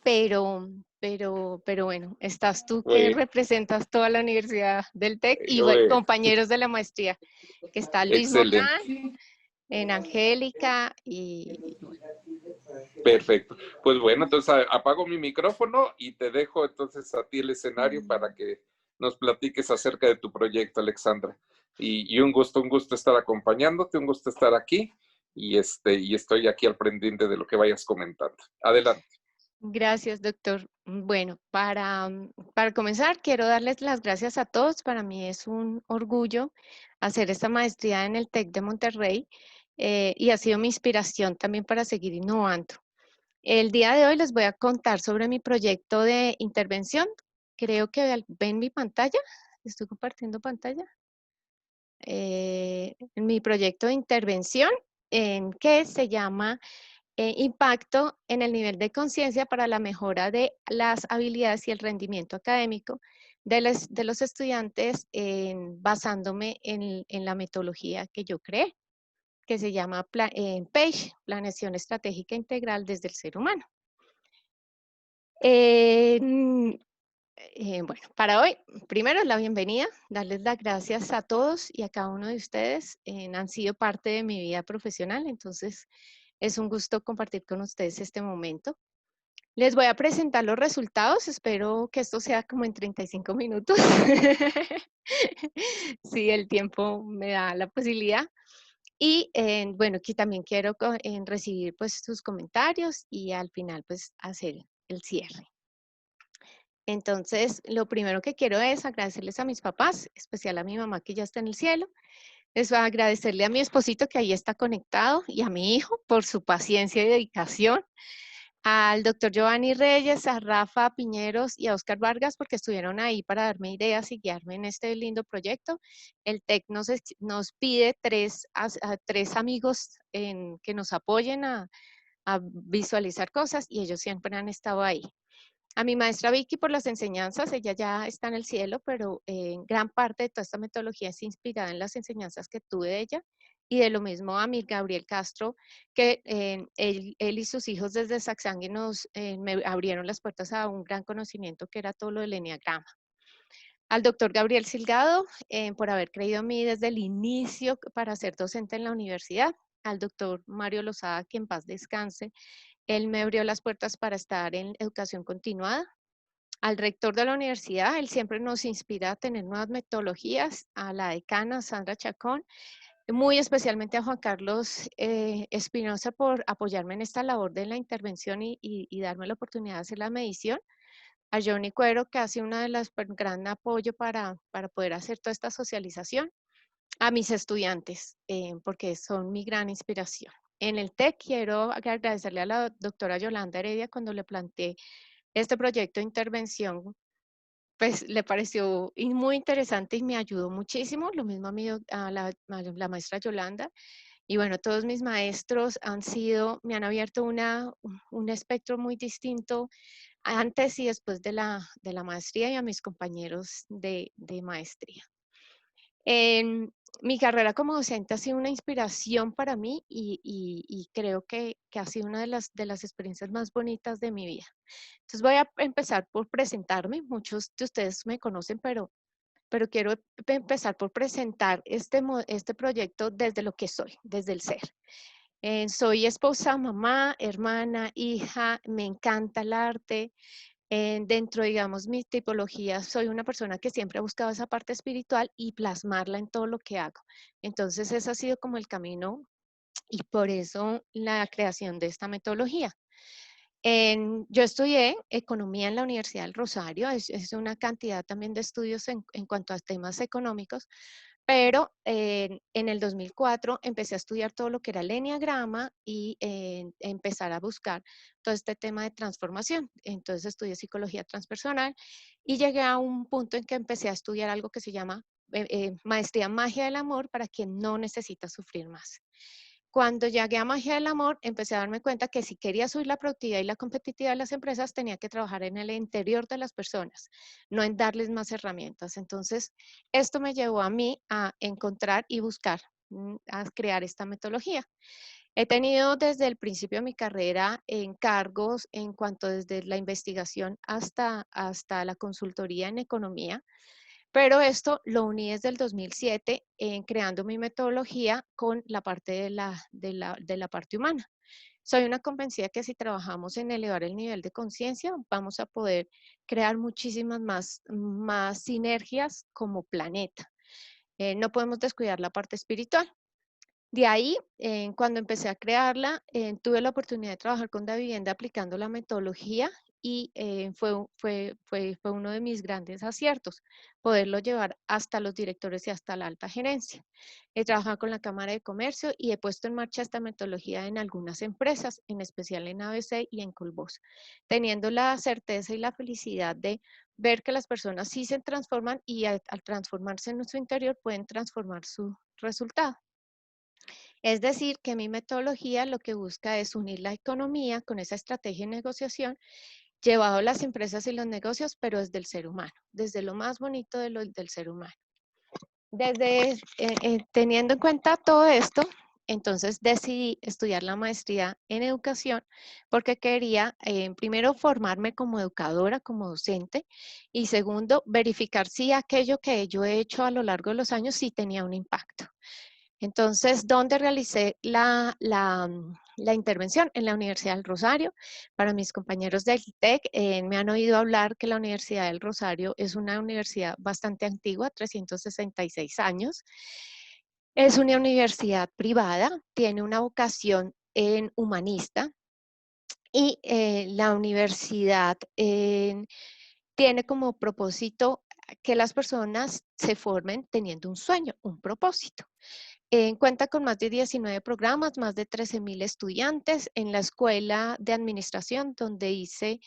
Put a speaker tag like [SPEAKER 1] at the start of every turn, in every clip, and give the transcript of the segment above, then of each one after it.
[SPEAKER 1] pero bueno, estás tú que
[SPEAKER 2] Bueno,
[SPEAKER 1] representas toda la Universidad del TEC y bueno,
[SPEAKER 2] bueno,
[SPEAKER 1] compañeros de la maestría, que está Luis Morán,
[SPEAKER 2] excelente.
[SPEAKER 1] en Angélica y bueno.
[SPEAKER 2] Perfecto. Pues bueno, entonces apago mi micrófono y te dejo entonces a ti el escenario para que nos platiques acerca de tu proyecto, Alexandra. Y un gusto estar acompañándote, un gusto estar aquí y estoy aquí al pendiente de lo que vayas comentando. Adelante.
[SPEAKER 1] Gracias, doctor. Bueno, para comenzar, quiero darles las gracias a todos. Para mí es un orgullo hacer esta maestría en el TEC de Monterrey y ha sido mi inspiración también para seguir innovando. El día de hoy les voy a contar sobre mi proyecto de intervención. Creo que ven mi pantalla. Estoy compartiendo pantalla. Mi proyecto de intervención en que se llama impacto en el nivel de conciencia para la mejora de las habilidades y el rendimiento académico de los estudiantes basándome en la metodología que yo creé, que se llama PAGE, Planeación Estratégica Integral desde el Ser Humano. Eh, mm, bueno, para hoy, primero la bienvenida, darles las gracias a todos y a cada uno de ustedes. Han sido parte de mi vida profesional, entonces es un gusto compartir con ustedes este momento. Les voy a presentar los resultados, espero que esto sea como en 35 minutos. Sí, el tiempo me da la posibilidad. Y bueno, aquí también quiero recibir pues sus comentarios y al final pues hacer el cierre. Entonces, lo primero que quiero es agradecerles a mis papás, especial a mi mamá que ya está en el cielo. Les voy a agradecerle a mi esposito que ahí está conectado y a mi hijo por su paciencia y dedicación. Al doctor Giovanni Reyes, a Rafa Piñeros y a Oscar Vargas porque estuvieron ahí para darme ideas y guiarme en este lindo proyecto. El TEC nos pide tres amigos que nos apoyen a visualizar cosas y ellos siempre han estado ahí. A mi maestra Vicky por las enseñanzas, ella ya está en el cielo, pero gran parte de toda esta metodología es inspirada en las enseñanzas que tuve de ella. Y de lo mismo a mi Gabriel Castro, que él y sus hijos desde Saxangui me abrieron las puertas a un gran conocimiento que era todo lo del eneagrama. Al doctor Gabriel Silgado, por haber creído en mí desde el inicio para ser docente en la universidad. Al doctor Mario Lozada, que en paz descanse, él me abrió las puertas para estar en educación continuada. Al rector de la universidad, él siempre nos inspira a tener nuevas metodologías, a la decana Sandra Chacón, muy especialmente a Juan Carlos Espinosa por apoyarme en esta labor de la intervención y darme la oportunidad de hacer la medición. A Johnny Cuero, que hace una de las gran apoyo para poder hacer toda esta socialización. A mis estudiantes, porque son mi gran inspiración. En el TEC quiero agradecerle a la doctora Yolanda Heredia cuando le planteé este proyecto de intervención, pues le pareció muy interesante y me ayudó muchísimo. Lo mismo a la maestra Yolanda. Y bueno, todos mis maestros me han abierto un espectro muy distinto antes y después de la maestría y a mis compañeros de maestría. En mi carrera como docente ha sido una inspiración para mí y creo que ha sido una de las experiencias más bonitas de mi vida. Entonces voy a empezar por presentarme. Muchos de ustedes me conocen, pero quiero empezar por presentar este proyecto desde lo que soy, desde el ser. Soy esposa, mamá, hermana, hija, me encanta el arte. Dentro, digamos, mi tipología, soy una persona que siempre ha buscado esa parte espiritual y plasmarla en todo lo que hago. Entonces, ese ha sido como el camino y por eso la creación de esta metodología. Yo estudié economía en la Universidad del Rosario, es una cantidad también de estudios en cuanto a temas económicos, pero en el 2004 empecé a estudiar todo lo que era el eneagrama y empezar a buscar todo este tema de transformación. Entonces estudié psicología transpersonal y llegué a un punto en que empecé a estudiar algo que se llama maestría magia del amor para quien no necesita sufrir más. Cuando llegué a Magia del Amor, empecé a darme cuenta que si quería subir la productividad y la competitividad de las empresas, tenía que trabajar en el interior de las personas, no en darles más herramientas. Entonces, esto me llevó a mí a encontrar y buscar, a crear esta metodología. He tenido desde el principio de mi carrera encargos en cuanto desde la investigación hasta la consultoría en economía, pero esto lo uní desde el 2007 en creando mi metodología con la parte de la parte humana. Soy una convencida que si trabajamos en elevar el nivel de conciencia, vamos a poder crear muchísimas más sinergias como planeta. No podemos descuidar la parte espiritual. De ahí, cuando empecé a crearla, tuve la oportunidad de trabajar con Davivienda aplicando la metodología y fue uno de mis grandes aciertos, poderlo llevar hasta los directores y hasta la alta gerencia. He trabajado con la Cámara de Comercio y he puesto en marcha esta metodología en algunas empresas, en especial en ABC y en Colbos, teniendo la certeza y la felicidad de ver que las personas sí se transforman y al transformarse en nuestro interior pueden transformar su resultado. Es decir, que mi metodología lo que busca es unir la economía con esa estrategia de negociación llevado a las empresas y los negocios, pero desde el ser humano, desde lo más bonito del ser humano. Teniendo en cuenta todo esto, entonces decidí estudiar la maestría en educación porque quería, primero, formarme como educadora, como docente, y segundo, verificar si aquello que yo he hecho a lo largo de los años sí tenía un impacto. Entonces, ¿dónde realicé la intervención? En la Universidad del Rosario. Para mis compañeros del ITEC, me han oído hablar que la Universidad del Rosario es una universidad bastante antigua, 366 años. Es una universidad privada, tiene una vocación en humanista y la universidad tiene como propósito que las personas se formen teniendo un sueño, un propósito. Cuenta con más de 19 programas, más de 13,000 estudiantes en la escuela de administración donde hice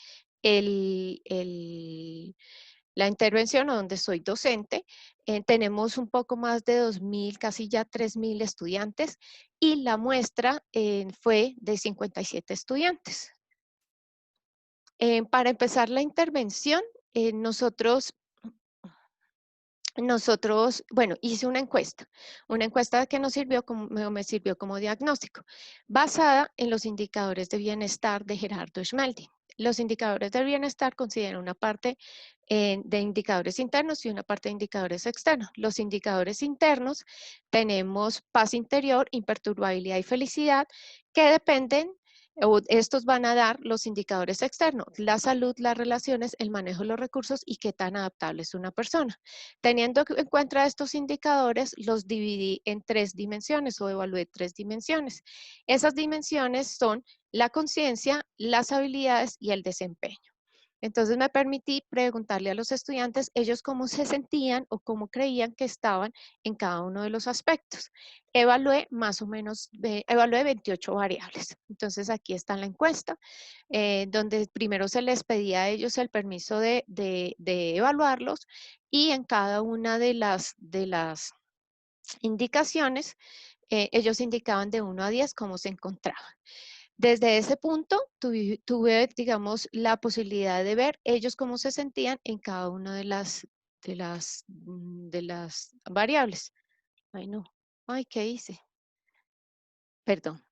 [SPEAKER 1] el, el- la intervención o donde soy docente. Tenemos un poco más de 2,000, casi ya 3,000 estudiantes y la muestra fue de 57 estudiantes. Para empezar la intervención, nosotros, bueno, hice una encuesta que me sirvió como diagnóstico, basada en los indicadores de bienestar de Gerardo Schmelding. Los indicadores del bienestar consideran una parte de indicadores internos y una parte de indicadores externos. Los indicadores internos tenemos paz interior, imperturbabilidad y felicidad, que dependen o estos van a dar los indicadores externos, la salud, las relaciones, el manejo de los recursos y qué tan adaptable es una persona. Teniendo en cuenta estos indicadores, los dividí en 3 dimensiones o evalué 3 dimensiones. Esas dimensiones son la conciencia, las habilidades y el desempeño. Entonces me permití preguntarle a los estudiantes ellos cómo se sentían o cómo creían que estaban en cada uno de los aspectos. Evalué más o menos, evalué 28 variables. Entonces aquí está la encuesta, donde primero se les pedía a ellos el permiso de evaluarlos y en cada una de las indicaciones, ellos indicaban de 1 a 10 cómo se encontraban. Desde ese punto tuve, digamos, la posibilidad de ver ellos cómo se sentían en cada una de las variables. Ay, no. Ay, ¿qué hice? Perdón.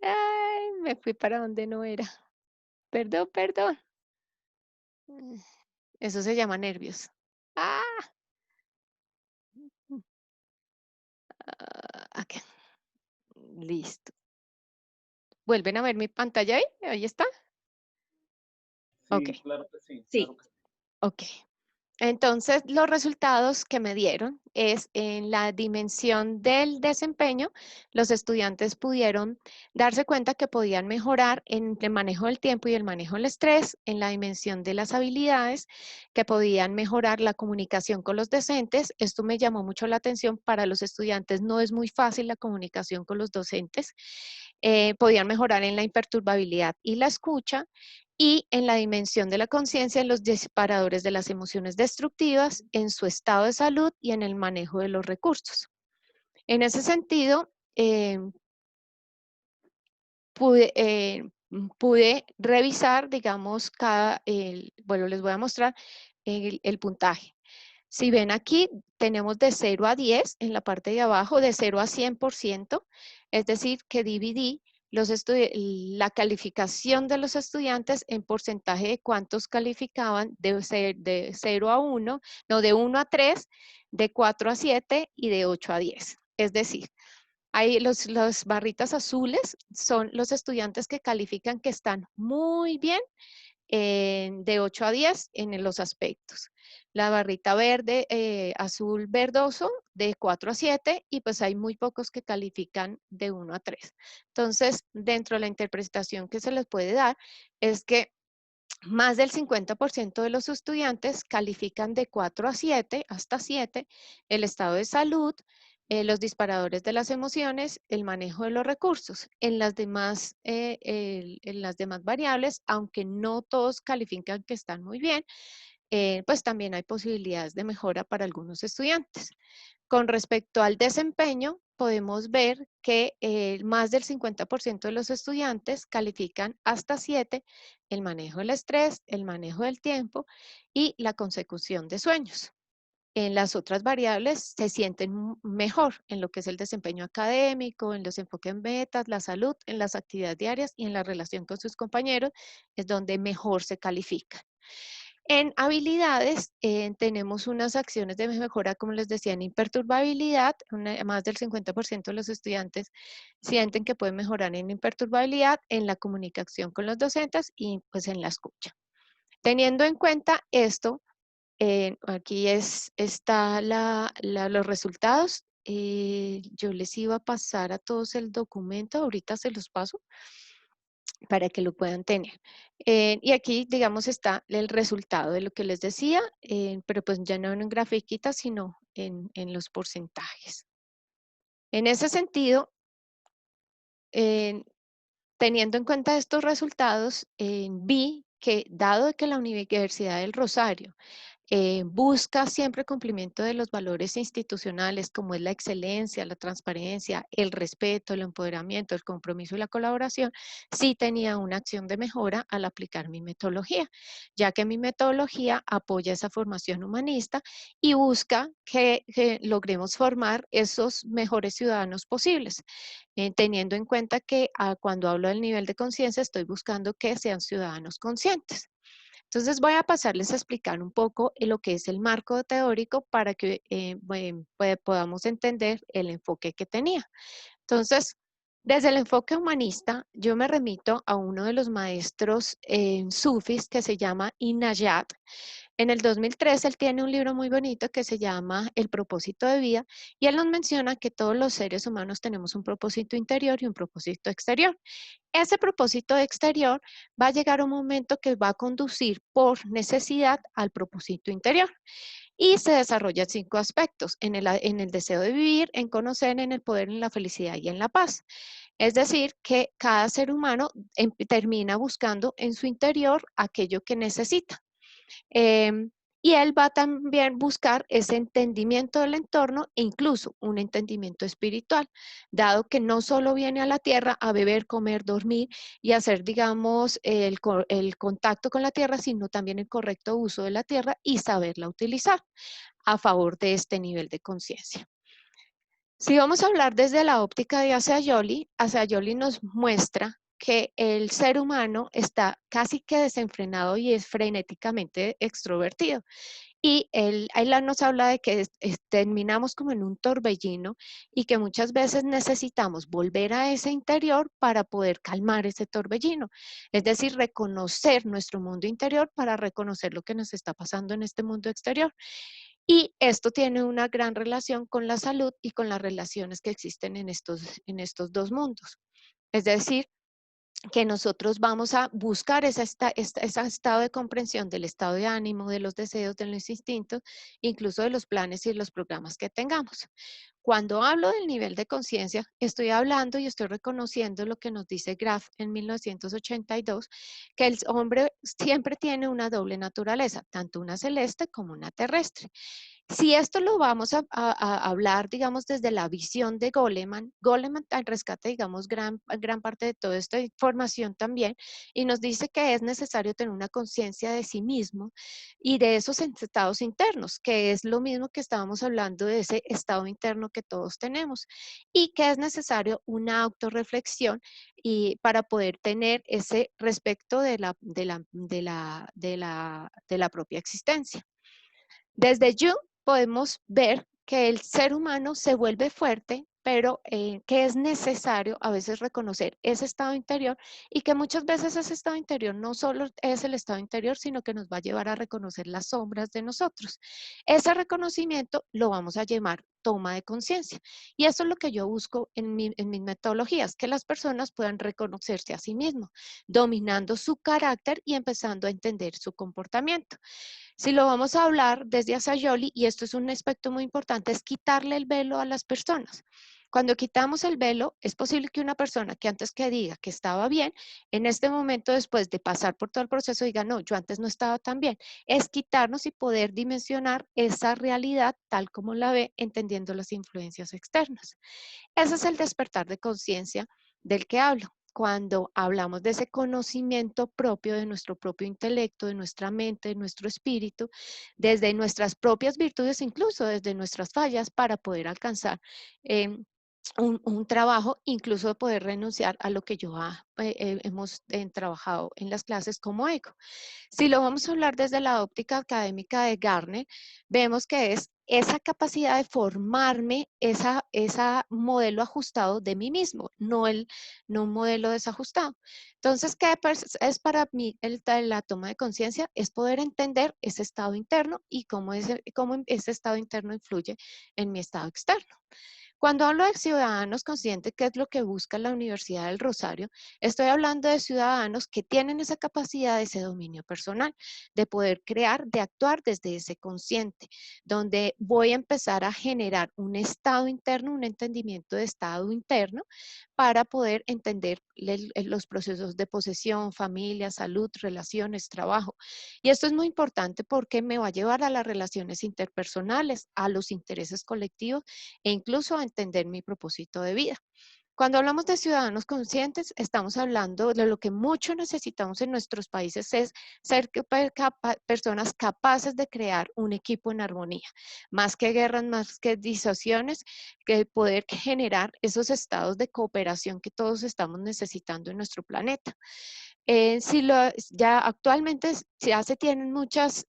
[SPEAKER 1] Ay, me fui para donde no era. Perdón, perdón. Eso se llama nervios. Ah, acá. Listo. ¿Vuelven a ver mi pantalla ahí? ¿Ahí está? Ok.
[SPEAKER 2] Sí, claro que sí,
[SPEAKER 1] Sí.
[SPEAKER 2] claro que sí.
[SPEAKER 1] Ok. Entonces, los resultados que me dieron es en la dimensión del desempeño, los estudiantes pudieron darse cuenta que podían mejorar en el manejo del tiempo y el manejo del estrés, en la dimensión de las habilidades, que podían mejorar la comunicación con los docentes. Esto me llamó mucho la atención. Para los estudiantes no es muy fácil la comunicación con los docentes. Podían mejorar en la imperturbabilidad y la escucha, y en la dimensión de la conciencia, en los disparadores de las emociones destructivas, en su estado de salud y en el manejo de los recursos. En ese sentido, pude revisar, digamos, bueno, les voy a mostrar el puntaje. Si ven aquí, tenemos de 0 a 10 en la parte de abajo, de 0 a 100%, es decir, que dividí la calificación de los estudiantes en porcentaje de cuántos calificaban de 0 a 1, no, de 1 a 3, de 4 a 7 y de 8 a 10. Es decir, ahí las barritas azules son los estudiantes que califican que están muy bien de 8 a 10 en los aspectos. La barrita verde, azul verdoso, de 4 a 7, y pues hay muy pocos que califican de 1 a 3. Entonces, dentro de la interpretación que se les puede dar, es que más del 50% de los estudiantes califican de 4 a 7, hasta 7, el estado de salud, los disparadores de las emociones, el manejo de los recursos. En las demás variables, aunque no todos califican que están muy bien, pues también hay posibilidades de mejora para algunos estudiantes. Con respecto al desempeño, podemos ver que más del 50% de los estudiantes califican hasta 7 el manejo del estrés, el manejo del tiempo y la consecución de sueños. En las otras variables se sienten mejor en lo que es el desempeño académico, en los enfoques en metas, la salud, en las actividades diarias y en la relación con sus compañeros, es donde mejor se califica. En habilidades tenemos unas acciones de mejora, como les decía, en imperturbabilidad. Más del 50% de los estudiantes sienten que pueden mejorar en imperturbabilidad, en la comunicación con los docentes y pues en la escucha. Teniendo en cuenta esto, aquí está los resultados. Yo les iba a pasar a todos el documento, ahorita se los paso para que lo puedan tener. Y aquí, digamos, está el resultado de lo que les decía, pero pues ya no en grafiquita, sino en los porcentajes. En ese sentido, eh, teniendo en cuenta estos resultados, vi que dado que la Universidad del Rosario busca siempre cumplimiento de los valores institucionales como es la excelencia, la transparencia, el respeto, el empoderamiento, el compromiso y la colaboración, sí tenía una acción de mejora al aplicar mi metodología, ya que mi metodología apoya esa formación humanista y busca que logremos formar esos mejores ciudadanos posibles, teniendo en cuenta que cuando hablo del nivel de conciencia estoy buscando que sean ciudadanos conscientes. Entonces voy a pasarles a explicar un poco lo que es el marco teórico para que podamos entender el enfoque que tenía. Entonces, desde el enfoque humanista, yo me remito a uno de los maestros sufis que se llama Inayat. En el 2003 él tiene un libro muy bonito que se llama El propósito de vida y él nos menciona que todos los seres humanos tenemos un propósito interior y un propósito exterior. Ese propósito exterior va a llegar un momento que va a conducir por necesidad al propósito interior y se desarrolla 5 aspectos, en el deseo de vivir, en conocer, en el poder, en la felicidad y en la paz. Es decir, que cada ser humano termina buscando en su interior aquello que necesita. Y él va también a buscar ese entendimiento del entorno e incluso un entendimiento espiritual, dado que no solo viene a la tierra a beber, comer, dormir y hacer, digamos, el contacto con la tierra, sino también el correcto uso de la tierra y saberla utilizar a favor de este nivel de conciencia. Si vamos a hablar desde la óptica de Asayoli nos muestra que el ser humano está casi que desenfrenado y es frenéticamente extrovertido. Y él nos habla de que terminamos como en un torbellino y que muchas veces necesitamos volver a ese interior para poder calmar ese torbellino. Es decir, reconocer nuestro mundo interior para reconocer lo que nos está pasando en este mundo exterior. Y esto tiene una gran relación con la salud y con las relaciones que existen en estos dos mundos. Es decir, que nosotros vamos a buscar ese estado de comprensión del estado de ánimo, de los deseos, de los instintos, incluso de los planes y los programas que tengamos. Cuando hablo del nivel de conciencia, estoy hablando y estoy reconociendo lo que nos dice Graf en 1982, que el hombre siempre tiene una doble naturaleza, tanto una celeste como una terrestre. Si esto lo vamos a hablar, digamos, desde la visión de Goleman, Goleman rescata, digamos, gran parte de toda esta información también y nos dice que es necesario tener una conciencia de sí mismo y de esos estados internos, que es lo mismo que estábamos hablando de ese estado interno que todos tenemos y que es necesario una autorreflexión y para poder tener ese respecto de la propia existencia. Desde Jung podemos ver que el ser humano se vuelve fuerte, pero que es necesario a veces reconocer ese estado interior y que muchas veces ese estado interior no solo es el estado interior, sino que nos va a llevar a reconocer las sombras de nosotros. Ese reconocimiento lo vamos a llamar toma de conciencia. Y eso es lo que yo busco en mis metodologías, que las personas puedan reconocerse a sí mismos, dominando su carácter y empezando a entender su comportamiento. Si lo vamos a hablar desde Asayoli, y esto es un aspecto muy importante, es quitarle el velo a las personas. Cuando quitamos el velo, es posible que una persona que antes que diga que estaba bien, en este momento después de pasar por todo el proceso diga, no, yo antes no estaba tan bien. Es quitarnos y poder dimensionar esa realidad tal como la ve, entendiendo las influencias externas. Ese es el despertar de conciencia del que hablo. Cuando hablamos de ese conocimiento propio de nuestro propio intelecto, de nuestra mente, de nuestro espíritu, desde nuestras propias virtudes, incluso desde nuestras fallas, para poder alcanzar un trabajo, incluso de poder renunciar a lo que hemos trabajado en las clases como ego. Si lo vamos a hablar desde la óptica académica de Garner, vemos que es esa capacidad de formarme, esa modelo ajustado de mí mismo, no un modelo desajustado. Entonces, ¿qué es para mí la toma de conciencia? Es poder entender ese estado interno y cómo ese estado interno influye en mi estado externo. Cuando hablo de ciudadanos conscientes, ¿qué es lo que busca la Universidad del Rosario? Estoy hablando de ciudadanos que tienen esa capacidad de ese dominio personal, de poder crear, de actuar desde ese consciente, donde voy a empezar a generar un estado interno, un entendimiento de estado interno para poder entender los procesos de posesión, familia, salud, relaciones, trabajo. Y esto es muy importante porque me va a llevar a las relaciones interpersonales, a los intereses colectivos e incluso a entender mi propósito de vida. Cuando hablamos de ciudadanos conscientes, estamos hablando de lo que mucho necesitamos en nuestros países es ser personas capaces de crear un equipo en armonía, más que guerras, más que disociaciones, que poder generar esos estados de cooperación que todos estamos necesitando en nuestro planeta. Ya actualmente ya se tienen muchas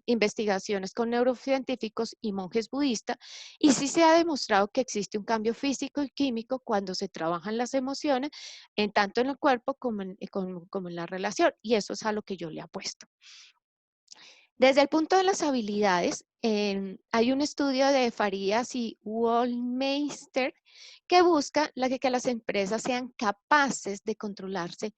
[SPEAKER 1] investigaciones con neurocientíficos y monjes budistas y sí se ha demostrado que existe un cambio físico y químico cuando se trabajan las emociones, tanto en el cuerpo como en la relación, y eso es a lo que yo le apuesto. Desde el punto de las habilidades, hay un estudio de Farías y Wollmeister que busca que las empresas sean capaces de controlarse,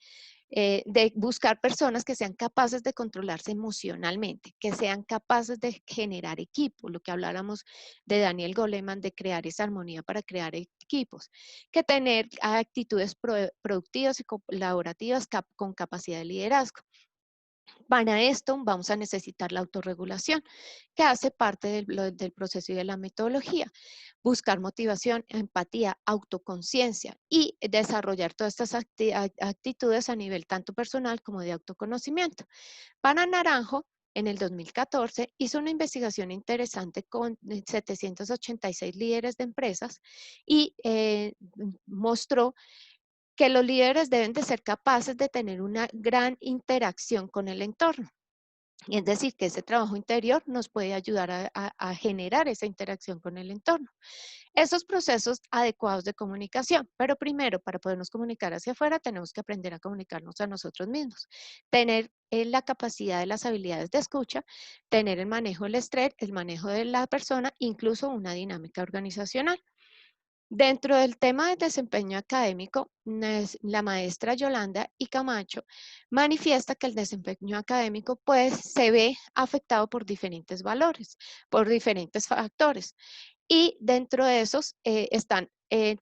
[SPEAKER 1] de buscar personas que sean capaces de controlarse emocionalmente, que sean capaces de generar equipo, lo que habláramos de Daniel Goleman, de crear esa armonía para crear equipos, que tener actitudes productivas y colaborativas con capacidad de liderazgo. Para esto vamos a necesitar la autorregulación, que hace parte del proceso y de la metodología. Buscar motivación, empatía, autoconciencia y desarrollar todas estas actitudes a nivel tanto personal como de autoconocimiento. Para Naranjo, en el 2014, hizo una investigación interesante con 786 líderes de empresas y mostró que los líderes deben de ser capaces de tener una gran interacción con el entorno. Y es decir, que ese trabajo interior nos puede ayudar a generar esa interacción con el entorno. Esos procesos adecuados de comunicación, pero primero, para podernos comunicar hacia afuera, tenemos que aprender a comunicarnos a nosotros mismos. Tener la capacidad de las habilidades de escucha, tener el manejo del estrés, el manejo de la persona, incluso una dinámica organizacional. Dentro del tema de desempeño académico, la maestra Yolanda y Camacho manifiesta que el desempeño académico pues, se ve afectado por diferentes valores, por diferentes factores. Y dentro de esos están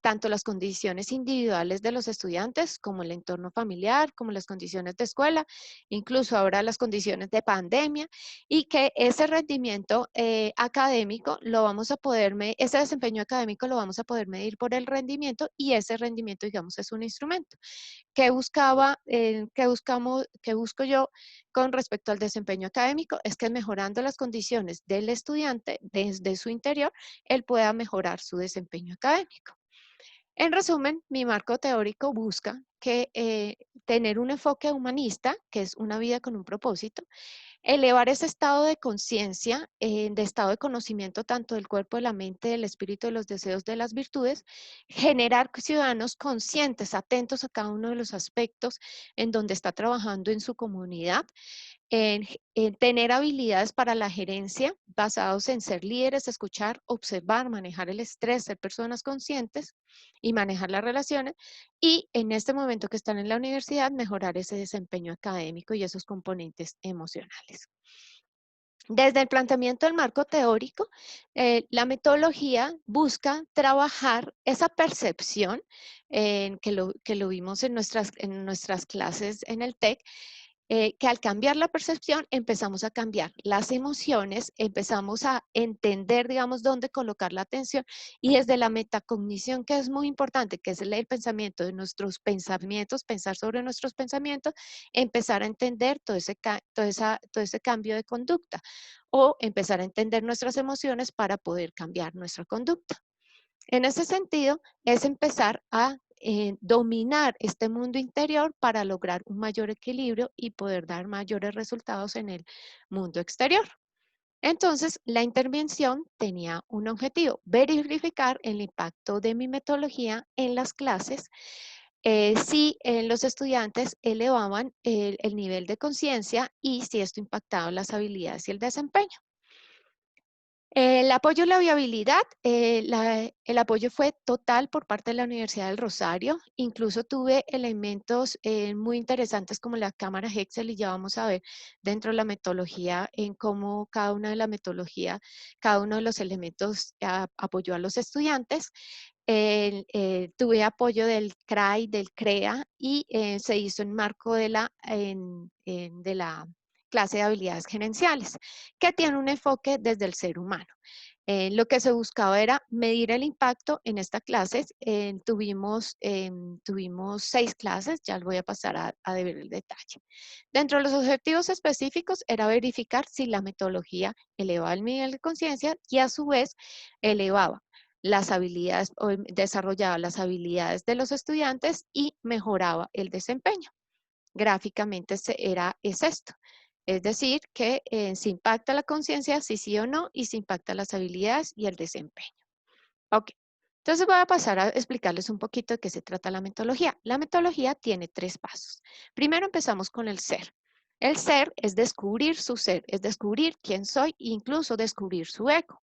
[SPEAKER 1] tanto las condiciones individuales de los estudiantes como el entorno familiar, como las condiciones de escuela, incluso ahora las condiciones de pandemia, y que ese rendimiento académico lo vamos a poder, ese desempeño académico lo vamos a poder medir por el rendimiento, y ese rendimiento, digamos, es un instrumento. ¿Qué buscaba, qué busco yo con respecto al desempeño académico? Es que mejorando las condiciones del estudiante desde su interior, él pueda mejorar su desempeño académico. En resumen, mi marco teórico busca que tener un enfoque humanista, que es una vida con un propósito, elevar ese estado de conciencia, de estado de conocimiento tanto del cuerpo, de la mente, del espíritu, de los deseos, de las virtudes, generar ciudadanos conscientes, atentos a cada uno de los aspectos en donde está trabajando en su comunidad, en tener habilidades para la gerencia basados en ser líderes, escuchar, observar, manejar el estrés, ser personas conscientes y manejar las relaciones, y en este momento que están en la universidad, mejorar ese desempeño académico y esos componentes emocionales. Desde el planteamiento del marco teórico, la metodología busca trabajar esa percepción que lo vimos en nuestras clases en el TEC, que al cambiar la percepción empezamos a cambiar las emociones, empezamos a entender, digamos, dónde colocar la atención, y desde la metacognición, que es muy importante, que es el pensamiento de nuestros pensamientos, pensar sobre nuestros pensamientos, empezar a entender todo ese cambio de conducta, o empezar a entender nuestras emociones para poder cambiar nuestra conducta. En ese sentido, es empezar a dominar este mundo interior para lograr un mayor equilibrio y poder dar mayores resultados en el mundo exterior. Entonces, la intervención tenía un objetivo: verificar el impacto de mi metodología en las clases, si los estudiantes elevaban el nivel de conciencia y si esto impactaba las habilidades y el desempeño. El apoyo y la viabilidad, el apoyo fue total por parte de la Universidad del Rosario. Incluso tuve elementos muy interesantes como la cámara Hexel, y ya vamos a ver dentro de la metodología en cómo cada una de la metodología, cada uno de los elementos apoyó a los estudiantes. Tuve apoyo del CRAI, del CREA, y se hizo en marco de de la clase de habilidades gerenciales, que tiene un enfoque desde el ser humano. Lo que se buscaba era medir el impacto en esta clase. Tuvimos 6 clases, ya les voy a pasar a ver el detalle. Dentro de los objetivos específicos era verificar si la metodología elevaba el nivel de conciencia y a su vez elevaba las habilidades, o desarrollaba las habilidades de los estudiantes y mejoraba el desempeño. Gráficamente es esto. Es decir, que se impacta la conciencia, si sí o no, y se impacta las habilidades y el desempeño. Ok, entonces voy a pasar a explicarles un poquito de qué se trata la metodología. La metodología tiene 3 pasos. Primero empezamos con el ser. El ser es descubrir su ser, es descubrir quién soy e incluso descubrir su ego.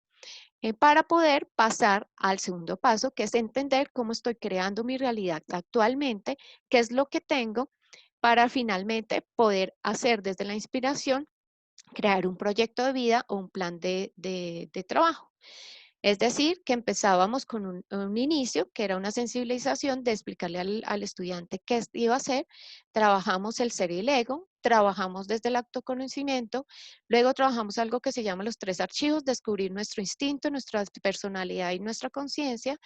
[SPEAKER 1] Para poder pasar al segundo paso, que es entender cómo estoy creando mi realidad actualmente, qué es lo que tengo, para finalmente poder hacer desde la inspiración, crear un proyecto de vida o un plan de trabajo. Es decir, que empezábamos con un inicio, que era una sensibilización de explicarle al estudiante qué iba a hacer. Trabajamos el ser y el ego, trabajamos desde el autoconocimiento, luego trabajamos algo que se llama los 3 archivos: descubrir nuestro instinto, nuestra personalidad y nuestra conciencia,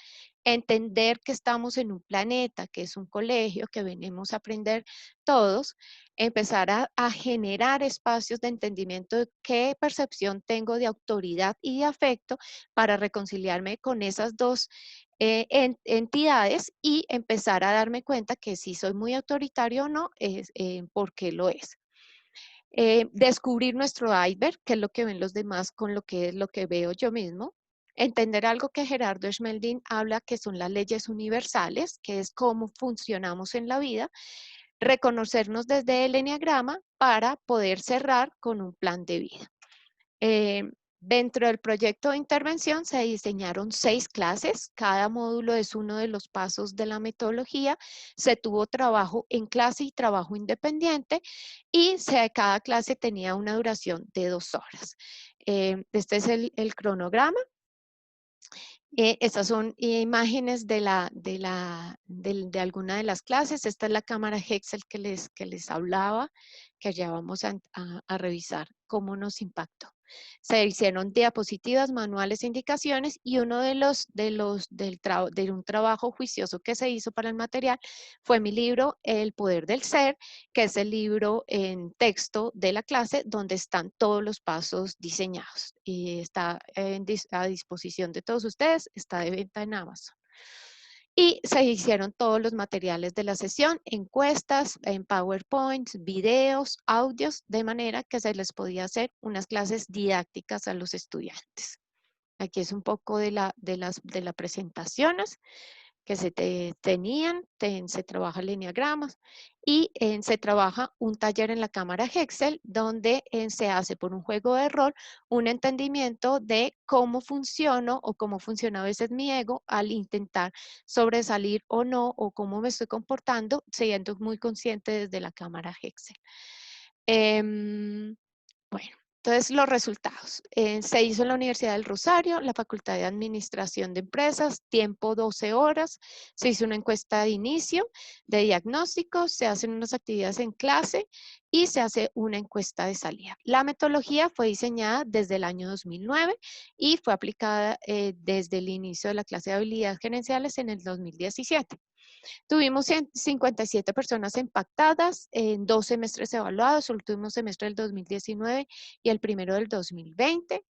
[SPEAKER 1] entender que estamos en un planeta, que es un colegio, que venimos a aprender todos, empezar a generar espacios de entendimiento de qué percepción tengo de autoridad y de afecto, para reconciliarme con esas dos entidades y empezar a darme cuenta que si soy muy autoritario o no, es por qué lo es. Descubrir nuestro iceberg, qué es lo que ven los demás con lo que es lo que veo yo mismo. Entender algo que Gerardo Schmeldin habla, que son las leyes universales, que es cómo funcionamos en la vida. Reconocernos desde el eneagrama para poder cerrar con un plan de vida. Eh, Dentro del proyecto de intervención se diseñaron 6 clases, cada módulo es uno de los pasos de la metodología. Se tuvo trabajo en clase y trabajo independiente, y cada clase tenía una duración de 2 horas. Este es el cronograma. Estas son imágenes de alguna de las clases. Esta es la cámara Hexel que les hablaba, que ya vamos a revisar cómo nos impactó. Se hicieron diapositivas, manuales e indicaciones, y uno de un trabajo juicioso que se hizo para el material fue mi libro El Poder del Ser, que es el libro en texto de la clase donde están todos los pasos diseñados, y está a disposición de todos ustedes, está de venta en Amazon. Y se hicieron todos los materiales de la sesión, encuestas, en PowerPoint, videos, audios, de manera que se les podía hacer unas clases didácticas a los estudiantes. Aquí es un poco de las presentaciones que tenían, se trabaja el enneagramas y se trabaja un taller en la cámara Hexel donde se hace por un juego de rol un entendimiento de cómo funciono o cómo funciona a veces mi ego al intentar sobresalir o no, o cómo me estoy comportando, siendo muy consciente desde la cámara Hexel. Bueno, entonces los resultados. Se hizo en la Universidad del Rosario, la Facultad de Administración de Empresas, tiempo 12 horas. Se hizo una encuesta de inicio, de diagnóstico, se hacen unas actividades en clase y se hace una encuesta de salida. La metodología fue diseñada desde el año 2009 y fue aplicada desde el inicio de la clase de habilidades gerenciales en el 2017. Tuvimos 57 personas impactadas en 2 semestres evaluados, el último semestre del 2019 y el primero del 2020.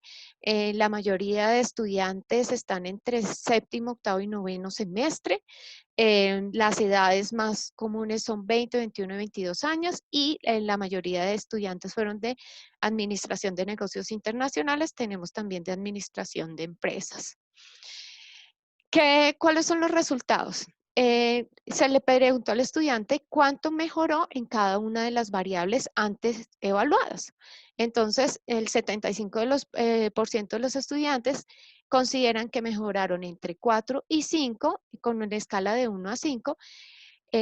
[SPEAKER 1] La mayoría de estudiantes están entre séptimo, octavo y noveno semestre. Las edades más comunes son 20, 21 y 22 años, y la mayoría de estudiantes fueron de Administración de Negocios Internacionales. Tenemos también de Administración de Empresas. ¿Cuáles son los resultados? Se le preguntó al estudiante cuánto mejoró en cada una de las variables antes evaluadas. Entonces, el 75% de los estudiantes consideran que mejoraron entre 4 y 5, con una escala de 1 a 5,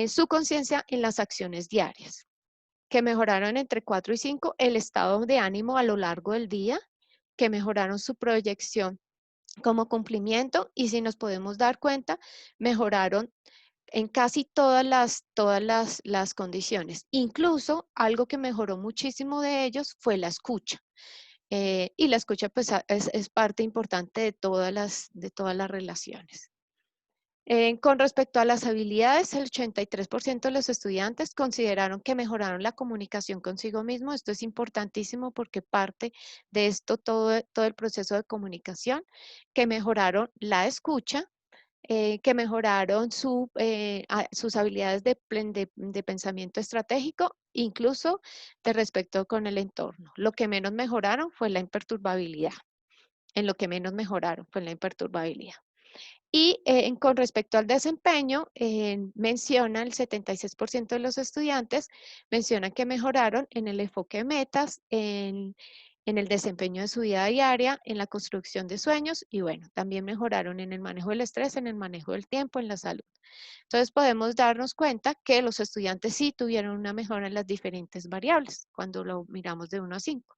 [SPEAKER 1] su conciencia en las acciones diarias. Que mejoraron entre 4 y 5 el estado de ánimo a lo largo del día, que mejoraron su proyección como cumplimiento, y si nos podemos dar cuenta, mejoraron en casi todas las condiciones. Incluso algo que mejoró muchísimo de ellos fue la escucha. Y la escucha pues es parte importante de todas las relaciones. Con respecto a las habilidades, el 83% de los estudiantes consideraron que mejoraron la comunicación consigo mismo. Esto es importantísimo porque parte de esto todo el proceso de comunicación, que mejoraron la escucha, que mejoraron sus habilidades de pensamiento estratégico, incluso de respecto con el entorno. Lo que menos mejoraron fue la imperturbabilidad. En lo que menos mejoraron fue la imperturbabilidad. Y con respecto al desempeño, menciona el 76% de los estudiantes, mencionan que mejoraron en el enfoque de metas, en el desempeño de su vida diaria, en la construcción de sueños, y bueno, también mejoraron en el manejo del estrés, en el manejo del tiempo, en la salud. Entonces podemos darnos cuenta que los estudiantes sí tuvieron una mejora en las diferentes variables cuando lo miramos de 1 a 5.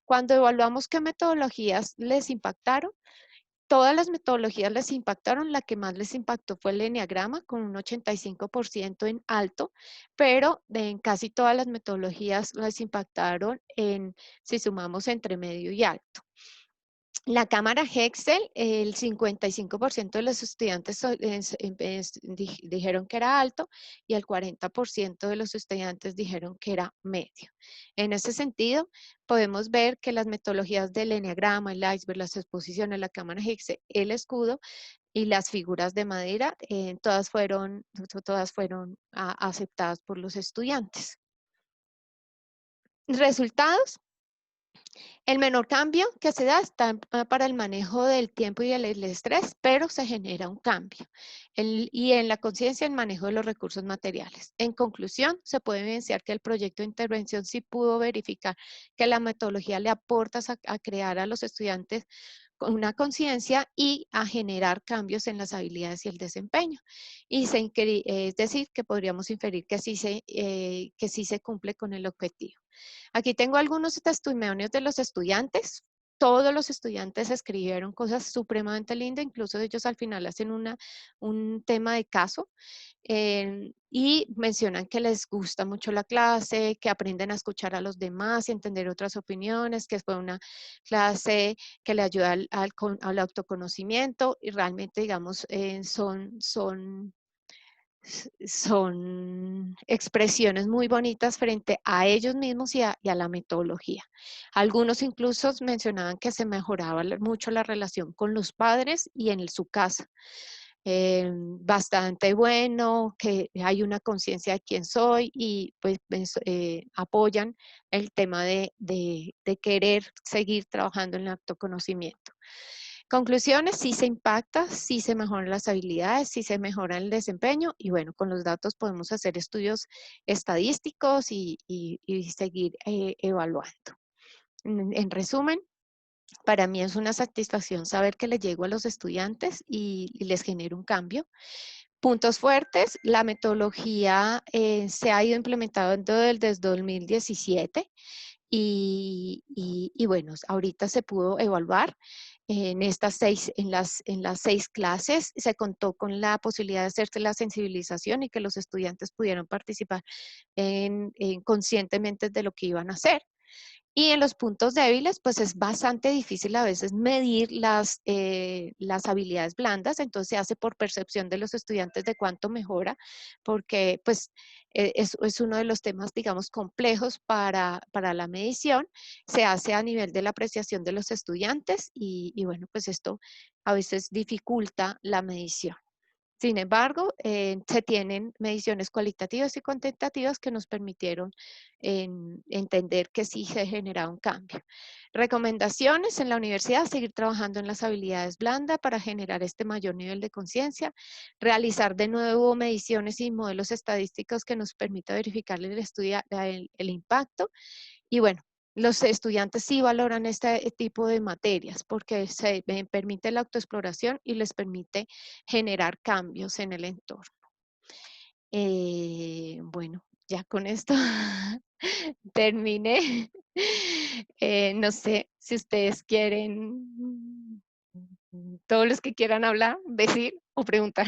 [SPEAKER 1] Cuando evaluamos qué metodologías les impactaron, todas las metodologías les impactaron. La que más les impactó fue el enneagrama, con un 85% en alto, pero en casi todas las metodologías les impactaron si sumamos entre medio y alto. La cámara Hexel, el 55% de los estudiantes dijeron que era alto, y el 40% de los estudiantes dijeron que era medio. En ese sentido, podemos ver que las metodologías del enneagrama, el iceberg, las exposiciones, la cámara Hexel, el escudo y las figuras de madera, todas fueron aceptadas por los estudiantes. Resultados. El menor cambio que se da está para el manejo del tiempo y el estrés, pero se genera un cambio. Y en la conciencia, el manejo de los recursos materiales. En conclusión, se puede evidenciar que el proyecto de intervención sí pudo verificar que la metodología le aporta a crear a los estudiantes con una conciencia y a generar cambios en las habilidades y el desempeño. Y es decir, que podríamos inferir que sí se cumple con el objetivo. Aquí tengo algunos testimonios de los estudiantes. todos los estudiantes escribieron cosas supremamente lindas, incluso ellos al final hacen un tema de caso y mencionan que les gusta mucho la clase, que aprenden a escuchar a los demás y entender otras opiniones, que fue una clase que le ayuda al autoconocimiento y realmente, digamos, son expresiones muy bonitas frente a ellos mismos y a la metodología. Algunos incluso mencionaban que se mejoraba mucho la relación con los padres y en su casa. Bastante bueno, que hay una conciencia de quién soy y pues apoyan el tema de querer seguir trabajando en el autoconocimiento. Conclusiones, sí se impacta, sí se mejoran las habilidades, sí se mejora el desempeño y bueno, con los datos podemos hacer estudios estadísticos y seguir evaluando. En resumen, para mí es una satisfacción saber que le llego a los estudiantes y les genero un cambio. Puntos fuertes, la metodología se ha ido implementando desde 2017 y bueno, ahorita se pudo evaluar en las 6 clases. Se contó con la posibilidad de hacerse la sensibilización y que los estudiantes pudieran participar conscientemente de lo que iban a hacer. Y en los puntos débiles, pues es bastante difícil a veces medir las habilidades blandas, entonces se hace por percepción de los estudiantes de cuánto mejora, porque pues es uno de los temas, digamos, complejos para la medición. Se hace a nivel de la apreciación de los estudiantes y bueno, pues esto a veces dificulta la medición. Sin embargo, se tienen mediciones cualitativas y cuantitativas que nos permitieron entender que sí se genera un cambio. Recomendaciones en la universidad: seguir trabajando en las habilidades blandas para generar este mayor nivel de conciencia, realizar de nuevo mediciones y modelos estadísticos que nos permita verificar el impacto. Y bueno, los estudiantes sí valoran este tipo de materias porque se permite la autoexploración y les permite generar cambios en el entorno. Bueno, ya con esto terminé. No sé si ustedes quieren, todos los que quieran hablar, decir o preguntar.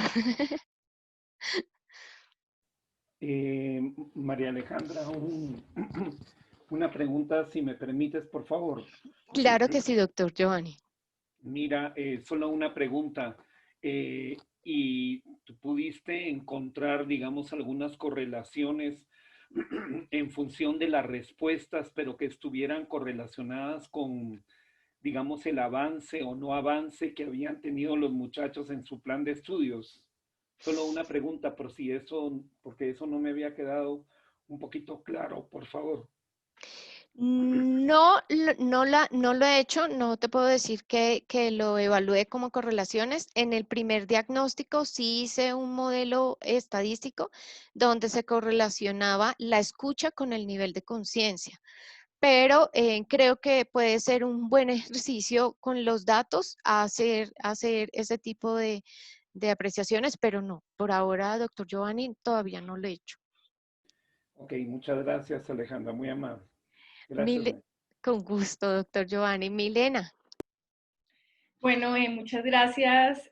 [SPEAKER 3] María Alejandra, una pregunta, si me permites, por favor.
[SPEAKER 1] Claro que sí, doctor Giovanni.
[SPEAKER 3] Mira, solo una pregunta. ¿Y tú pudiste encontrar, digamos, algunas correlaciones en función de las respuestas, pero que estuvieran correlacionadas con, digamos, el avance o no avance que habían tenido los muchachos en su plan de estudios? Solo una pregunta, por si eso, porque eso no me había quedado un poquito claro, por favor.
[SPEAKER 1] No, no lo he hecho, no te puedo decir que lo evalué como correlaciones. En el primer diagnóstico sí hice un modelo estadístico donde se correlacionaba la escucha con el nivel de conciencia, pero creo que puede ser un buen ejercicio con los datos hacer ese tipo de apreciaciones, pero no, por ahora, doctor Giovanni, todavía no lo he hecho.
[SPEAKER 3] Ok, muchas gracias, Alejandra, muy amable. Gracias.
[SPEAKER 1] Mil, con gusto, doctor Giovanni. Milena.
[SPEAKER 4] Bueno, muchas gracias,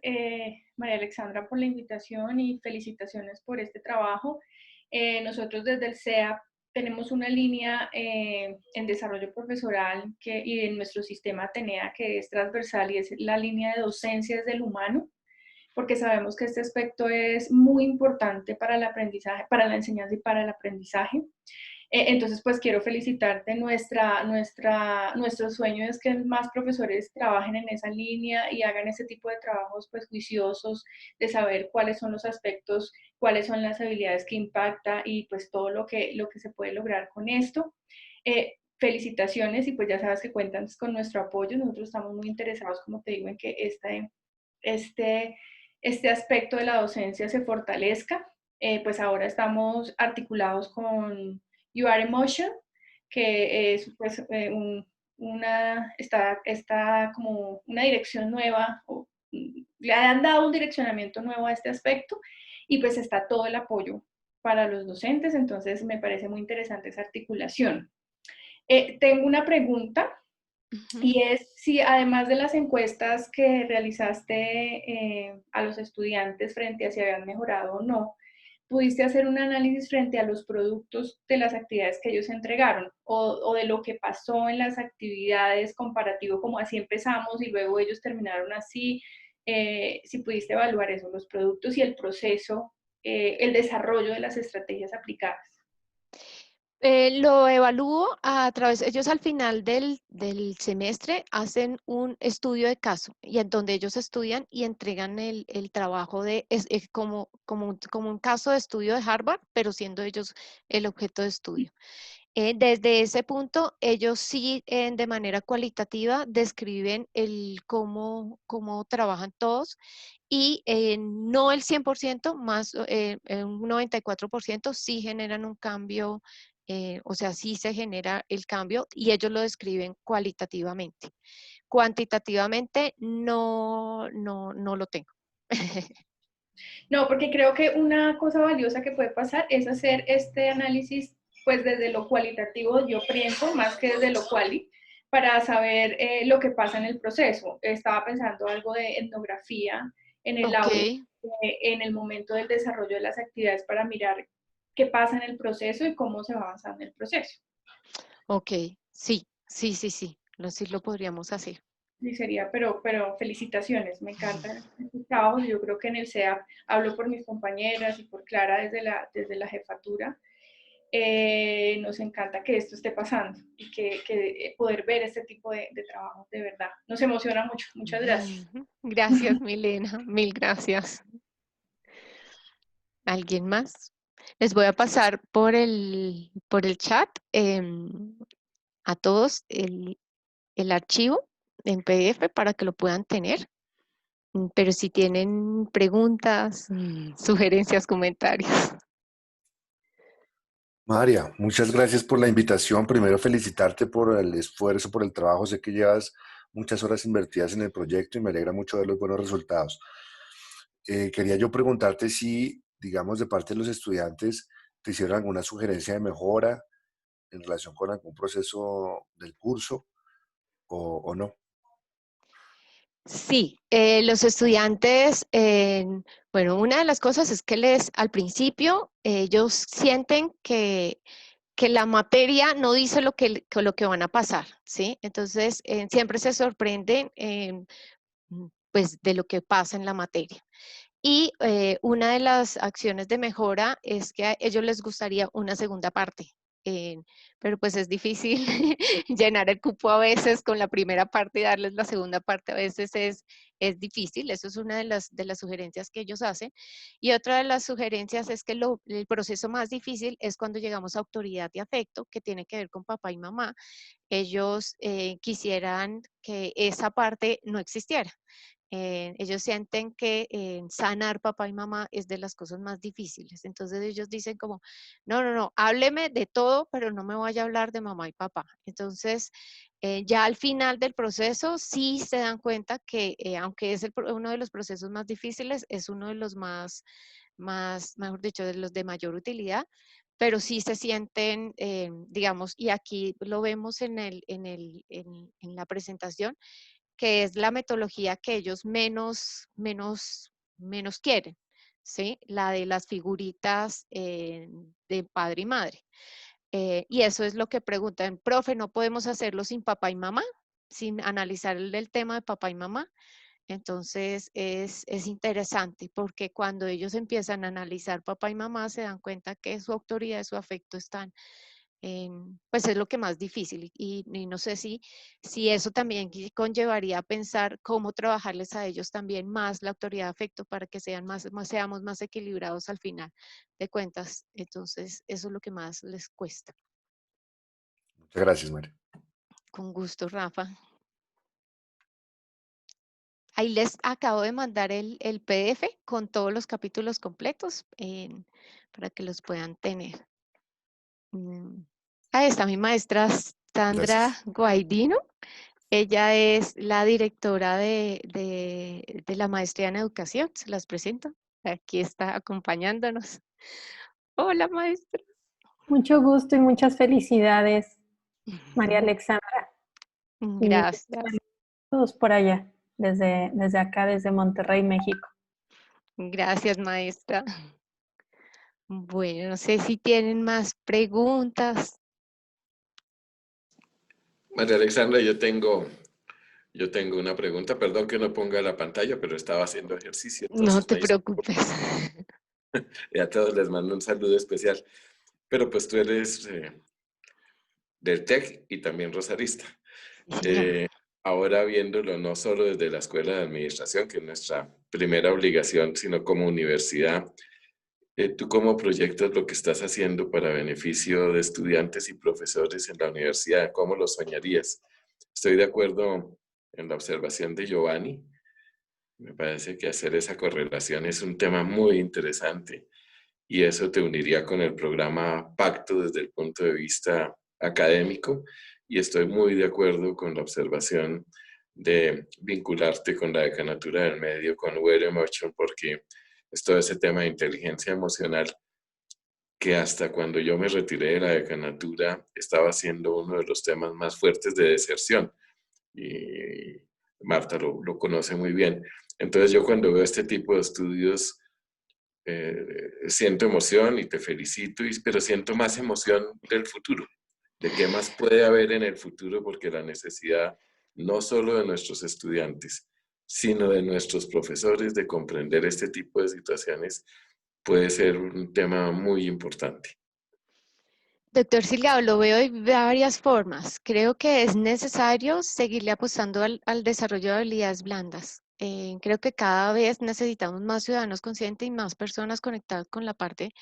[SPEAKER 4] María Alexandra, por la invitación y felicitaciones por este trabajo. Nosotros desde el CEA tenemos una línea en desarrollo profesoral y en nuestro sistema Atenea que es transversal y es la línea de docencia desde el humano, porque sabemos que este aspecto es muy importante para el aprendizaje, para la enseñanza y para el aprendizaje. Entonces, pues quiero felicitarte. Nuestro sueño es que más profesores trabajen en esa línea y hagan ese tipo de trabajos pues juiciosos, de saber cuáles son los aspectos, cuáles son las habilidades que impacta y pues todo lo que se puede lograr con esto. Felicitaciones y pues ya sabes que cuentan con nuestro apoyo. Nosotros estamos muy interesados, como te digo, en que este aspecto de la docencia se fortalezca. Pues ahora estamos articulados con You Are Emotion, que es pues está como una dirección nueva, le han dado un direccionamiento nuevo a este aspecto y pues está todo el apoyo para los docentes, entonces me parece muy interesante esa articulación. Tengo una pregunta
[SPEAKER 1] Ujú.
[SPEAKER 4] Y es si además de las encuestas que realizaste a los estudiantes frente a si habían mejorado o no, pudiste hacer un análisis frente a los productos de las actividades que ellos entregaron o de lo que pasó en las actividades comparativo, como así empezamos y luego ellos terminaron así, si pudiste evaluar eso, los productos y el proceso, el desarrollo de las estrategias aplicadas.
[SPEAKER 1] Lo evalúo a través, ellos al final del semestre hacen un estudio de caso y en donde ellos estudian y entregan el trabajo es como un caso de estudio de Harvard, pero siendo ellos el objeto de estudio. Desde ese punto, ellos sí de manera cualitativa describen cómo trabajan todos y no el 100%, más un 94% sí generan un cambio, o sea, sí se genera el cambio y ellos lo describen cualitativamente. Cuantitativamente no lo tengo.
[SPEAKER 4] No, porque creo que una cosa valiosa que puede pasar es hacer este análisis pues desde lo cualitativo, yo pienso, más que desde lo quali, para saber lo que pasa en el proceso. Estaba pensando algo de etnografía en el
[SPEAKER 1] Ok,
[SPEAKER 4] aula, en el momento del desarrollo de las actividades para mirar qué pasa en el proceso y cómo se va avanzando en el proceso.
[SPEAKER 1] ok, sí, sí, sí lo podríamos hacer.
[SPEAKER 4] Sí, sería, pero felicitaciones, me encantan estos trabajos. Yo creo que en el SEA hablo por mis compañeras y por Clara desde la jefatura. Nos encanta que esto esté pasando y que poder ver este tipo de trabajos de verdad. Nos emociona mucho. Muchas gracias.
[SPEAKER 1] Ujú. Gracias, Milena, mil gracias. ¿Alguien más? Les voy a pasar por el chat a todos el archivo en PDF para que lo puedan tener. Pero si tienen preguntas, sugerencias, comentarios.
[SPEAKER 5] María, muchas gracias por la invitación. Primero, felicitarte por el esfuerzo, por el trabajo. Sé que llevas muchas horas invertidas en el proyecto y me alegra mucho ver los buenos resultados. Quería yo preguntarte si, digamos, de parte de los estudiantes, te hicieron alguna sugerencia de mejora en relación con algún proceso del curso o no.
[SPEAKER 1] Sí, los estudiantes, bueno, una de las cosas es que al principio, ellos sienten que la materia no dice lo que van a pasar, ¿sí? Entonces, siempre se sorprenden, pues, de lo que pasa en la materia. Y una de las acciones de mejora es que a ellos les gustaría una segunda parte, pero pues es difícil llenar el cupo a veces con la primera parte y darles la segunda parte a veces es difícil. Eso es una de las sugerencias que ellos hacen. Y otra de las sugerencias es que el proceso más difícil es cuando llegamos a autoridad y afecto, que tiene que ver con papá y mamá. Ellos quisieran que esa parte no existiera. Ellos sienten que sanar papá y mamá es de las cosas más difíciles. Entonces ellos dicen como, no, hábleme de todo, pero no me vaya a hablar de mamá y papá. Entonces, ya al final del proceso sí se dan cuenta que aunque es uno de los procesos más difíciles, es uno de los mejor dicho, de los de mayor utilidad, pero sí se sienten, digamos, y aquí lo vemos en la presentación, que es la metodología que ellos menos quieren, ¿sí? La de las figuritas de padre y madre. Y eso es lo que preguntan, profe, ¿no podemos hacerlo sin papá y mamá? Sin analizar el tema de papá y mamá. Entonces es interesante porque cuando ellos empiezan a analizar papá y mamá se dan cuenta que su autoridad y su afecto están pues es lo que más difícil y no sé si eso también conllevaría a pensar cómo trabajarles a ellos también más la autoridad de afecto para que seamos más equilibrados al final de cuentas. Entonces eso es lo que más les cuesta.
[SPEAKER 5] Muchas gracias, María.
[SPEAKER 1] Con gusto, Rafa. Ahí les acabo de mandar el PDF con todos los capítulos completos para que los puedan tener. Ahí está mi maestra Sandra
[SPEAKER 5] Gracias.
[SPEAKER 1] Guaidino. Ella es la directora de la maestría en educación. Se las presento. Aquí está acompañándonos. Hola, maestra.
[SPEAKER 6] Mucho gusto y muchas felicidades, María Alexandra. Y
[SPEAKER 1] Gracias.
[SPEAKER 6] todos por allá, desde acá, desde Monterrey, México.
[SPEAKER 1] Gracias, maestra. Bueno, no sé si tienen más preguntas.
[SPEAKER 7] María Alexandra, yo tengo una pregunta, perdón que no ponga la pantalla, pero estaba haciendo ejercicio,
[SPEAKER 1] No
[SPEAKER 7] entonces
[SPEAKER 1] te
[SPEAKER 7] me hizo,
[SPEAKER 1] preocupes.
[SPEAKER 7] y a todos les mando un saludo especial. Pero pues tú eres del TEC y también rosarista.
[SPEAKER 1] Sí, señor.
[SPEAKER 7] Eh, Ahora viéndolo no solo desde la Escuela de Administración, que es nuestra primera obligación, sino como universidad, ¿tú cómo proyectas lo que estás haciendo para beneficio de estudiantes y profesores en la universidad? ¿Cómo lo soñarías? Estoy de acuerdo en la observación de Giovanni. Me parece que hacer esa correlación es un tema muy interesante y eso te uniría con el programa Pacto desde el punto de vista académico y estoy muy de acuerdo con la observación de vincularte con la decanatura del medio, con Where Emotion, porque es todo ese tema de inteligencia emocional que hasta cuando yo me retiré de la decanatura estaba siendo uno de los temas más fuertes de deserción y Marta lo conoce muy bien. Entonces yo cuando veo este tipo de estudios siento emoción y te felicito, pero siento más emoción del futuro, de qué más puede haber en el futuro, porque la necesidad no solo de nuestros estudiantes, sino de nuestros profesores de comprender este tipo de situaciones puede ser un tema muy importante.
[SPEAKER 1] Doctor Silgado, lo veo de varias formas. Creo que es necesario seguirle apostando al desarrollo de habilidades blandas. Creo que cada vez necesitamos más ciudadanos conscientes y más personas conectadas con la parte,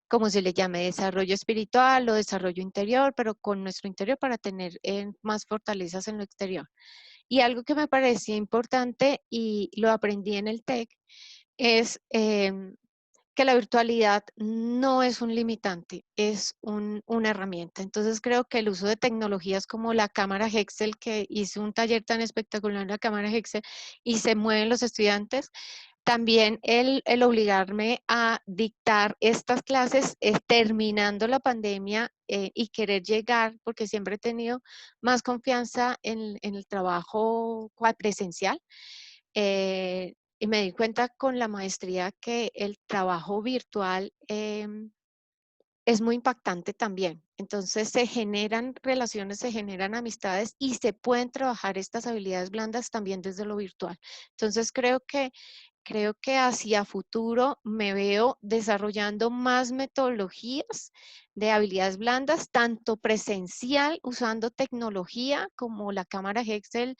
[SPEAKER 1] como se le llame, desarrollo espiritual o desarrollo interior, pero con nuestro interior para tener más fortalezas en lo exterior. Y algo que me parecía importante y lo aprendí en el TEC es que la virtualidad no es un limitante, es una herramienta. Entonces creo que el uso de tecnologías como la cámara Hexel, que hizo un taller tan espectacular en la cámara Hexel y se mueven los estudiantes, también el obligarme a dictar estas clases terminando la pandemia y querer llegar, porque siempre he tenido más confianza en el trabajo presencial. Y me di cuenta con la maestría que el trabajo virtual es muy impactante también. Entonces se generan relaciones, se generan amistades y se pueden trabajar estas habilidades blandas también desde lo virtual. Entonces creo que hacia futuro me veo desarrollando más metodologías de habilidades blandas, tanto presencial usando tecnología como la cámara Hexel,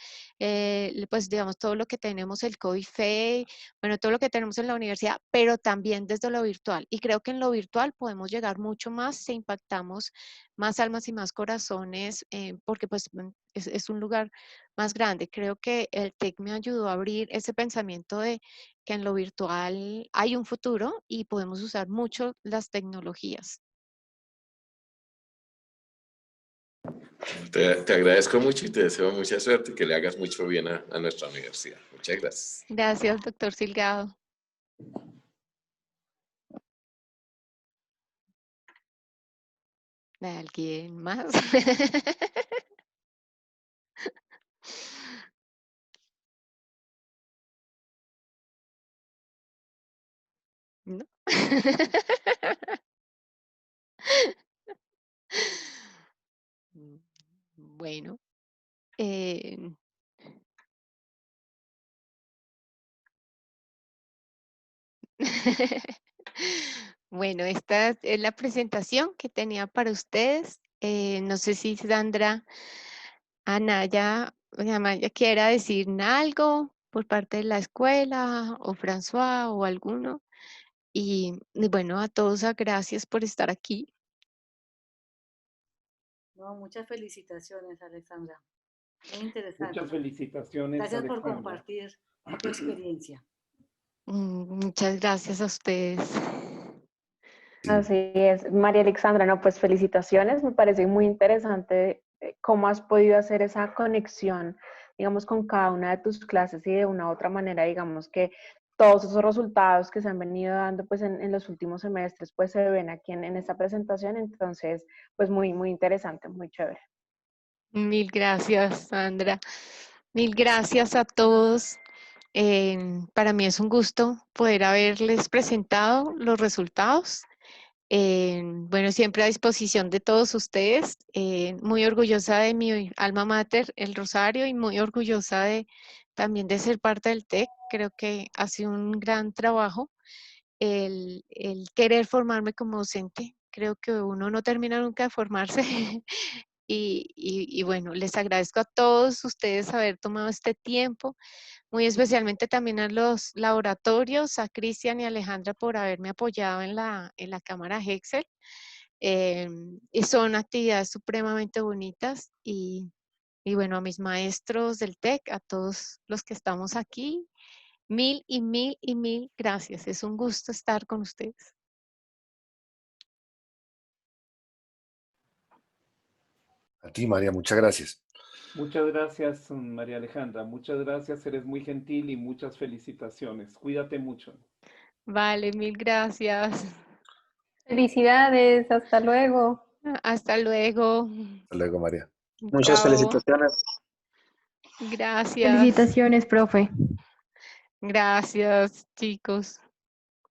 [SPEAKER 1] pues digamos todo lo que tenemos, el Codify, bueno, todo lo que tenemos en la universidad, pero también desde lo virtual. Y creo que en lo virtual podemos llegar mucho más si impactamos más almas y más corazones, porque pues es un lugar más grande. Creo que el TEC me ayudó a abrir ese pensamiento de que en lo virtual hay un futuro y podemos usar mucho las tecnologías.
[SPEAKER 7] Te agradezco mucho y te deseo mucha suerte y que le hagas mucho bien a nuestra universidad. Muchas gracias.
[SPEAKER 1] Gracias, doctor Silgado. ¿Alguien más? ¿No? Bueno. Bueno, esta es la presentación que tenía para ustedes. No sé si Sandra, Anaya, Amaya quiera decir algo por parte de la escuela o François o alguno. Y bueno, a todos gracias por estar aquí.
[SPEAKER 8] No, muchas felicitaciones, Alexandra. Muy interesante.
[SPEAKER 3] Muchas felicitaciones,
[SPEAKER 8] Gracias por
[SPEAKER 3] Alexandra.
[SPEAKER 8] compartir tu experiencia.
[SPEAKER 1] Muchas gracias a ustedes.
[SPEAKER 6] Así es, María Alexandra, no, pues felicitaciones, me parece muy interesante cómo has podido hacer esa conexión, digamos, con cada una de tus clases y de una u otra manera, digamos, que todos esos resultados que se han venido dando pues en los últimos semestres pues se ven aquí en esta presentación, entonces pues muy, muy interesante, muy chévere.
[SPEAKER 1] Mil gracias, Sandra. Mil gracias a todos. Para mí es un gusto poder haberles presentado los resultados. Bueno, siempre a disposición de todos ustedes. Muy orgullosa de mi alma mater, el Rosario, y muy orgullosa también de ser parte del TEC. Creo que ha sido un gran trabajo el querer formarme como docente. Creo que uno no termina nunca de formarse. Y bueno, les agradezco a todos ustedes haber tomado este tiempo, muy especialmente también a los laboratorios, a Cristian y Alejandra por haberme apoyado en la cámara Hexel. Y son actividades supremamente bonitas y bueno, a mis maestros del TEC, a todos los que estamos aquí, mil y mil y mil gracias. Es un gusto estar con ustedes.
[SPEAKER 5] A ti, María, muchas gracias.
[SPEAKER 3] Muchas gracias, María Alejandra. Muchas gracias, eres muy gentil y muchas felicitaciones. Cuídate mucho.
[SPEAKER 1] Vale, mil gracias.
[SPEAKER 9] Felicidades, hasta luego.
[SPEAKER 1] Hasta luego.
[SPEAKER 5] Hasta luego, María.
[SPEAKER 10] Muchas
[SPEAKER 1] Chao.
[SPEAKER 10] felicitaciones.
[SPEAKER 1] Gracias.
[SPEAKER 6] Felicitaciones, profe.
[SPEAKER 1] Gracias, chicos.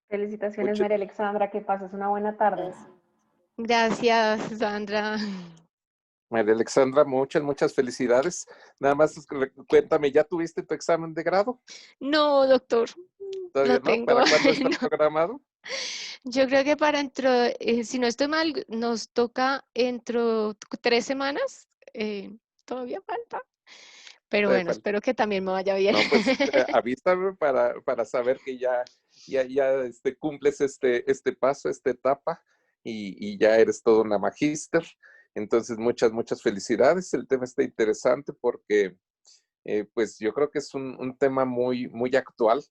[SPEAKER 6] Felicitaciones, María Alexandra, que pases una buena tarde.
[SPEAKER 1] Gracias, Sandra.
[SPEAKER 2] María Alexandra, muchas felicidades. Nada más cuéntame, ¿ya tuviste tu examen de grado?
[SPEAKER 1] No, doctor.
[SPEAKER 2] ¿Todavía
[SPEAKER 1] Lo
[SPEAKER 2] no?
[SPEAKER 1] tengo.
[SPEAKER 2] ¿Para cuándo está
[SPEAKER 1] No.
[SPEAKER 2] programado?
[SPEAKER 1] Yo creo que para si no estoy mal, nos toca dentro 3 semanas. Todavía falta. Pero bueno, espero que también me vaya bien.
[SPEAKER 2] No, pues avísame para saber que ya cumples este paso, esta etapa y ya eres toda una magíster. Entonces, muchas felicidades. El tema está interesante porque pues yo creo que es un tema muy actual,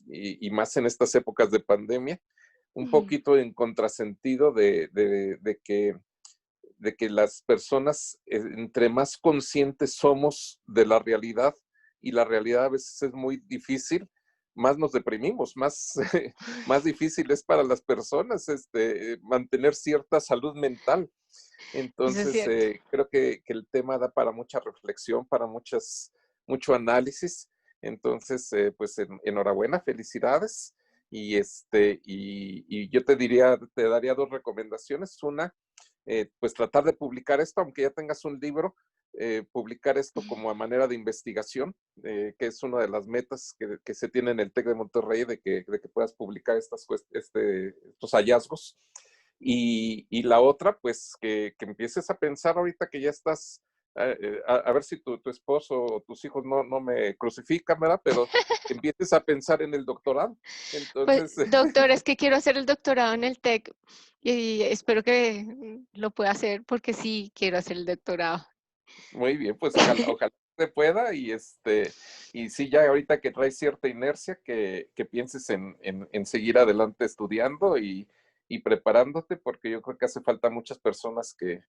[SPEAKER 2] y más en estas épocas de pandemia, un poquito en contrasentido de que las personas, entre más conscientes somos de la realidad, y la realidad a veces es muy difícil, más nos deprimimos, más difícil es para las personas mantener cierta salud mental. Entonces, creo que el tema da para mucha reflexión, para mucho análisis. Entonces, pues enhorabuena, felicidades. Y yo te daría 2 recomendaciones. Una, pues tratar de publicar esto, aunque ya tengas un libro, publicar esto como a manera de investigación, que es una de las metas que se tiene en el TEC de Monterrey, de que puedas publicar estos hallazgos. Y la otra, pues que empieces a pensar ahorita que ya estás, a ver si tu esposo o tus hijos no me crucifican, ¿verdad? Pero que empieces a pensar en el doctorado. Entonces,
[SPEAKER 1] pues, doctor, es que quiero hacer el doctorado en el TEC y espero que lo pueda hacer porque sí quiero hacer el doctorado.
[SPEAKER 2] Muy bien, pues ojalá se pueda y sí, ya ahorita que traes cierta inercia, que pienses en seguir adelante estudiando y preparándote, porque yo creo que hace falta muchas personas que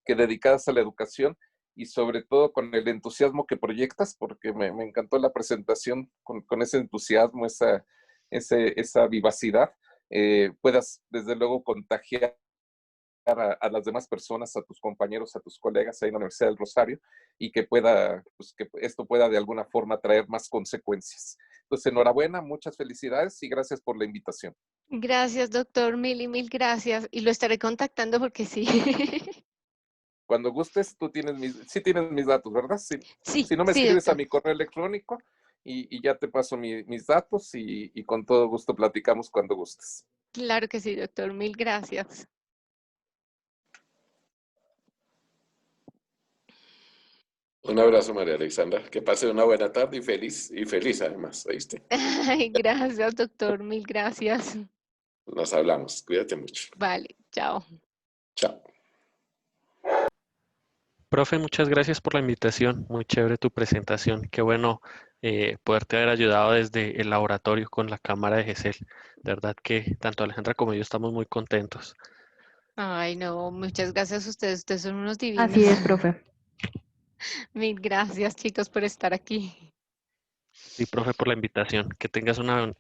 [SPEAKER 2] dedicadas a la educación y sobre todo con el entusiasmo que proyectas, porque me encantó la presentación con ese entusiasmo, esa vivacidad, puedas desde luego contagiar a las demás personas, a tus compañeros, a tus colegas ahí en la Universidad del Rosario, y que que esto pueda de alguna forma traer más consecuencias. Entonces, enhorabuena, muchas felicidades y gracias por la invitación.
[SPEAKER 1] Gracias, doctor, mil y mil gracias. Y lo estaré contactando porque sí.
[SPEAKER 2] Cuando gustes, sí tienes mis datos, ¿verdad? Sí.
[SPEAKER 1] Sí,
[SPEAKER 2] Si no me
[SPEAKER 1] sí,
[SPEAKER 2] escribes
[SPEAKER 1] doctor.
[SPEAKER 2] a mi correo electrónico y ya te paso mis datos y con todo gusto platicamos cuando gustes.
[SPEAKER 1] Claro que sí, doctor, mil gracias.
[SPEAKER 7] Un abrazo, María Alexandra. Que pase una buena tarde y feliz además, ¿oíste?
[SPEAKER 1] Ay, gracias, doctor, mil gracias.
[SPEAKER 7] Nos hablamos. Cuídate mucho.
[SPEAKER 1] Vale, chao.
[SPEAKER 7] Chao.
[SPEAKER 11] Profe, muchas gracias por la invitación. Muy chévere tu presentación. Qué bueno poderte haber ayudado desde el laboratorio con la cámara de GESEL. De verdad que tanto Alejandra como yo estamos muy contentos.
[SPEAKER 1] Ay, no, muchas gracias a ustedes. Ustedes son unos divinos.
[SPEAKER 6] Así es, profe.
[SPEAKER 1] Mil gracias, chicos, por estar aquí.
[SPEAKER 11] Sí, profe, por la invitación. Que tengas una